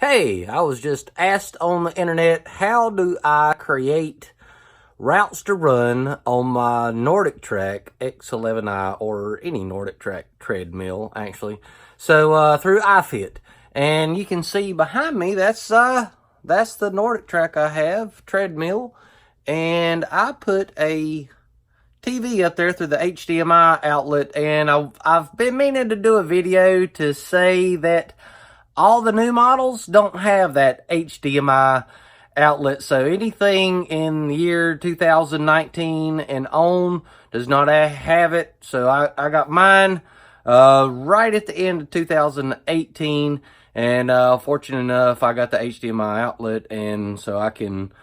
Hey, I was just asked on the internet, how do I create routes to run on my Nordictrack X11i or any Nordictrack treadmill, actually. So through iFit. And you can see behind me, that's the Nordictrack I have, treadmill. And I put a TV up there through the HDMI outlet, and I've been meaning to do a video to say that all the new models don't have that HDMI outlet, so anything in the year 2019 and on does not have it. So I got mine right at the end of 2018, and fortunate enough I got the HDMI outlet, and so I can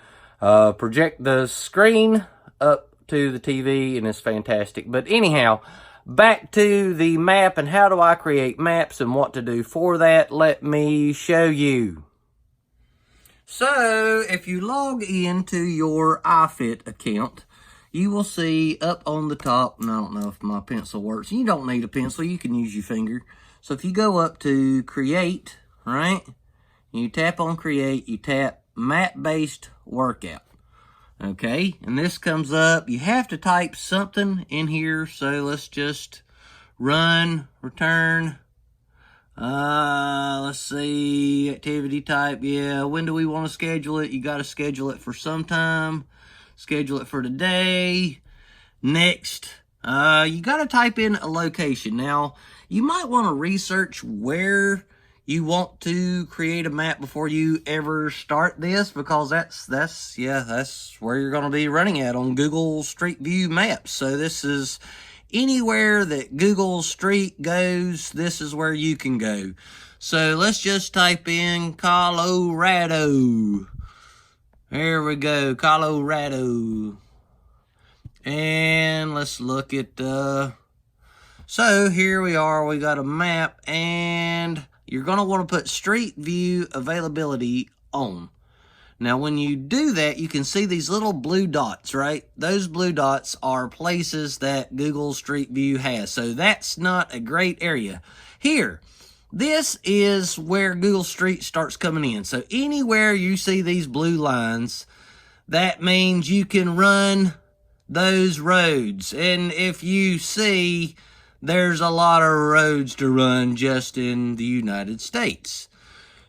project the screen up to the TV, and it's fantastic. But anyhow, back to the map and how do I create maps and what to do for that. Let me show you. So if you log into your iFit account, you will see up on the top, and I don't know if my pencil works. You don't need a pencil, you can use your finger. So if you go up to create, right, you tap on create, you tap map-based workout. Okay, and this comes up. You have to type something in here, so let's just run, return. Let's see, activity type. Yeah, when do we want to schedule it? You got to schedule it for some time. Schedule it for today. Next, you got to type in a location. Now, you might want to research where you want to create a map before you ever start this, because that's where you're going to be running at on Google Street View maps. So this is anywhere that Google Street goes, this is where you can go. So let's just type in Colorado. There we go, Colorado. And let's look at so here we are, we got a map, and you're going to want to put Street View availability on. Now, when you do that, you can see these little blue dots, right? Those blue dots are places that Google Street View has. So that's not a great area. Here, this is where Google Street starts coming in. So anywhere you see these blue lines, that means you can run those roads. And if you see, there's a lot of roads to run just in the United States.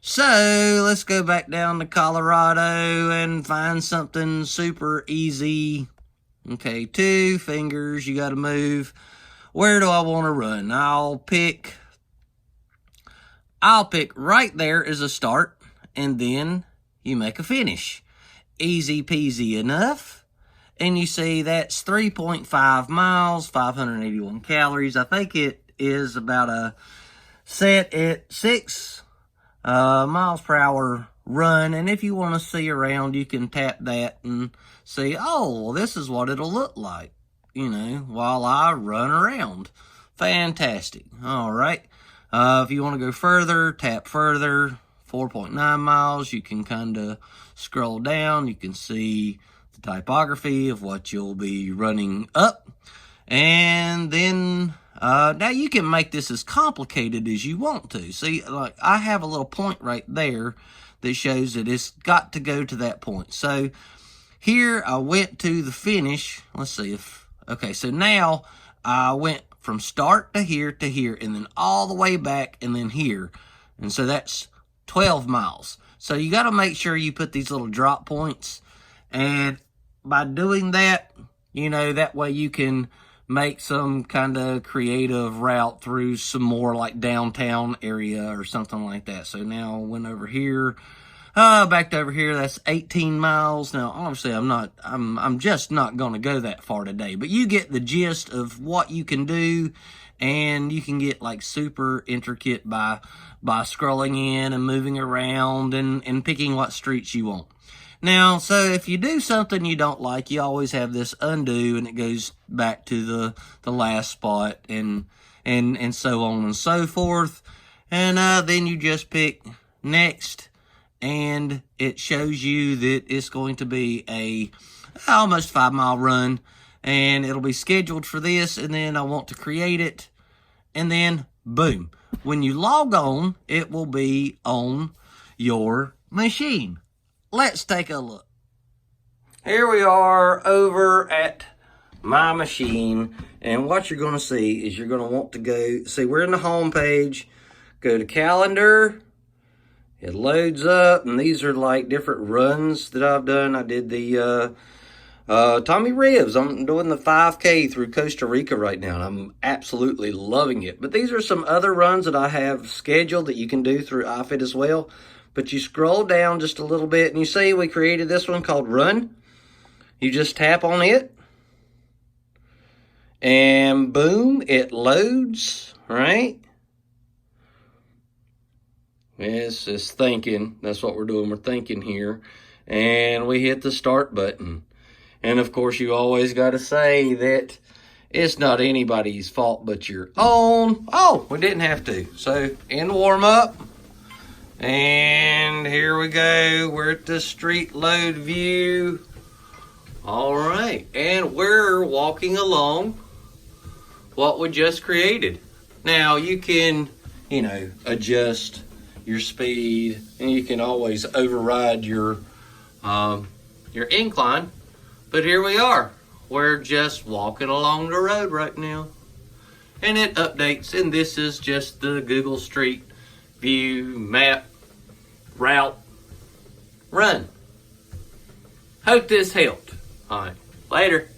So let's go back down to Colorado and find something super easy. Okay, 2 fingers, you got to move. Where do I want to run? I'll pick right there as a start, and then you make a finish. Easy peasy enough. And you see that's 3.5 miles, 581 calories. I think it is about a set at 6 miles per hour run. And if you want to see around, you can tap that and see, oh, well, this is what it'll look like, you know, while I run around. Fantastic. All right. If you want to go further, tap further, 4.9 miles. You can kind of scroll down. You can see the typography of what you'll be running up. And then now you can make this as complicated as you want to. See, like I have a little point right there that shows that it's got to go to that point. So here I went to the finish. Let's see if, okay, so now I went from start to here, and then all the way back, and then here. And so that's 12 miles. So you got to make sure you put these little drop points. And by doing that, you know, that way you can make some kind of creative route through some more like downtown area or something like that. So now I went over here, back to over here. That's 18 miles. Now, obviously, I'm just not going to go that far today, but you get the gist of what you can do, and you can get like super intricate by scrolling in and moving around and picking what streets you want. Now, so if you do something you don't like, you always have this undo, and it goes back to the last spot, and so on and so forth. And then you just pick next, and it shows you that it's going to be a almost 5-mile run, and it'll be scheduled for this, and then I want to create it, and then boom. When you log on, it will be on your machine. Let's take a look. Here we are over at my machine, and what you're going to see is you're going to want to go, see, we're in the home page, go to calendar, it loads up, and these are like different runs that I've done. I did the Tommy Ribs. I'm doing the 5K through Costa Rica right now, and I'm absolutely loving it. But these are some other runs that I have scheduled that you can do through iFit as well. But you scroll down just a little bit, and you see we created this one called Run. You just tap on it, and boom, it loads, right? It's just thinking. That's what we're doing. We're thinking here. And we hit the start button. And of course, you always got to say that it's not anybody's fault but your own. Oh, we didn't have to. So, in the warm up. And here we go. We're at the street load view. All right. And we're walking along what we just created. Now, you can, adjust your speed, and you can always override your incline. But here we are. We're just walking along the road right now. And it updates, and this is just the Google Street View map route run. Hope this helped. All right, later.